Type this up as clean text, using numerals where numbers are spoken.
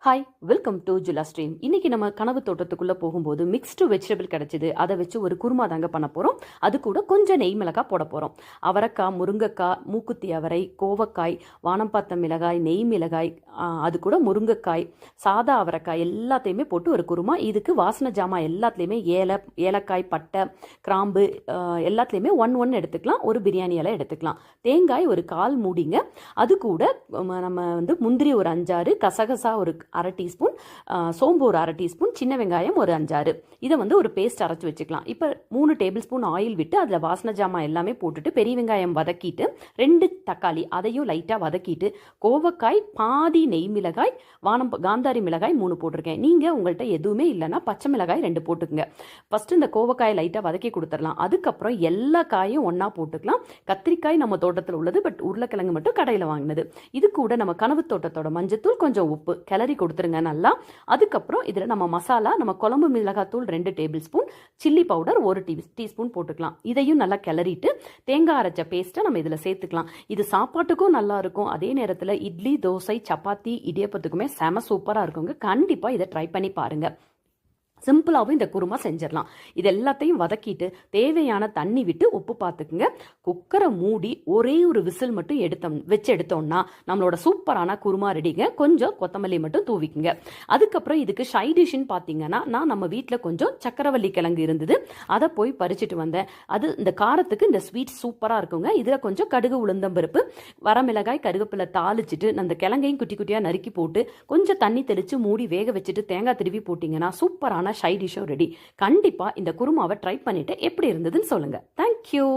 Hi, welcome to Jula Stream. இன்னைக்கு நம்ம கனவு தோட்டத்துக்குள்ளே போகும்போது மிக்ஸ்டு வெஜிடபிள் கிடச்சிது. அதை வச்சு ஒரு குருமா தாங்க பண்ண போகிறோம். அது கூட கொஞ்சம் நெய் மிளகாய் போட போகிறோம். அவரைக்காய், முருங்கைக்காய், மூக்குத்தி அவரை, கோவக்காய், வானம்பாத்த மிளகாய், நெய் மிளகாய், அது கூட முருங்கைக்காய், சாதா அவரைக்காய் எல்லாத்தையுமே போட்டு ஒரு குருமா. இதுக்கு வாசனை ஜாமான் எல்லாத்துலேயுமே ஏலக்காய், பட்டை, கிராம்பு எல்லாத்துலேயுமே ஒன்று எடுத்துக்கலாம். ஒரு பிரியாணி இலை எடுத்துக்கலாம். தேங்காய் ஒரு 1/4 மூடிங்க. அது கூட நம்ம முந்திரி ஒரு 5-6, கசகசா ஒரு 1/2 டீஸ்பூன், சோம்பு ஒரு 1/2 டீஸ்பூன், சின்ன வெங்காயம் ஒரு 5-6, இதை ஒரு பேஸ்ட் அரைச்சி வச்சுக்கலாம். இப்போ 3 டேபிள் ஸ்பூன் ஆயில் விட்டு அதில் வாசனை ஜாமான் எல்லாமே போட்டுட்டு பெரிய வெங்காயம் வதக்கிட்டு 2 தக்காளி அதையும் லைட்டாக வதக்கிட்டு கோவக்காய், பாதி நெய் மிளகாய், காந்தாரி மிளகாய் 3 போட்டிருக்கேன். நீங்கள் உங்கள்கிட்ட எதுவுமே இல்லைன்னா பச்சை மிளகாய் 2 போட்டுக்குங்க. ஃபஸ்ட்டு இந்த கோவக்காயை லைட்டாக வதக்கி கொடுத்துடலாம். அதுக்கப்புறம் எல்லா காயும் ஒன்றா போட்டுக்கலாம். கத்திரிக்காய் நம்ம தோட்டத்தில் உள்ளது, பட் உருளைக்கிழங்கு மட்டும் கடையில் வாங்கினது. இது கூட நம்ம கனவு தோட்டத்தோட மஞ்சத்தூள், கொஞ்சம் உப்பு கிளறி கொடுத்துருங்க நல்லா. அதுக்கப்புறம் இதில் நம்ம மசாலா, நம்ம குழம்பு மிளகாத்தூள் 2 table spoon, chilli powder 1 teaspoon போட்டுக்கலாம். இதையும் நல்லா கிளறிட்டு தேங்காய் அரைச்ச பேஸ்ட்டை நம்ம இதில் சேர்த்துக்கலாம். இது சாப்பாட்டுக்கும் நல்லா இருக்கும். அதே நேரத்தில் இட்லி, தோசை, சப்பாத்தி, இடியப்பத்துக்குமே செம சூப்பராக இருக்குங்க. கண்டிப்பாக இதை ட்ரை பண்ணி பாருங்கள். சிம்பிளாகவும் இந்த குருமா செஞ்சிடலாம். இது எல்லாத்தையும் வதக்கிட்டு தேவையான தண்ணி விட்டு உப்பு பார்த்துக்குங்க. குக்கரை மூடி ஒரே ஒரு விசில் மட்டும் எடுத்தோம்னா நம்மளோட சூப்பரான குருமா ரெடிங்க. கொஞ்சம் கொத்தமல்லி மட்டும் தூவிக்குங்க. அதுக்கப்புறம் இதுக்கு சைடிஷ்ன்னு பார்த்தீங்கன்னா, நான் நம்ம வீட்டில் கொஞ்சம் சக்கரவள்ளி கிழங்கு இருந்தது, அதை போய் பறிச்சுட்டு வந்தேன். அது இந்த காரத்துக்கு இந்த ஸ்வீட் சூப்பராக இருக்குங்க. இதில் கொஞ்சம் கடுகு, உளுந்தம்பருப்பு, வரமிளகாய், கருவேப்பிலை தாளிச்சிட்டு அந்த கிழங்கையும் குட்டி குட்டியாக நறுக்கி போட்டு கொஞ்சம் தண்ணி தெளித்து மூடி வேக வச்சுட்டு தேங்காய் திருவி போட்டிங்கன்னா சூப்பரான சைட் டிஷ்ஷும் ரெடி. கண்டிப்பாக இந்த குருமாவை ட்ரை பண்ணிவிட்டு எப்படி இருந்ததுன்னு சொல்லுங்கள். தேங்க்யூ.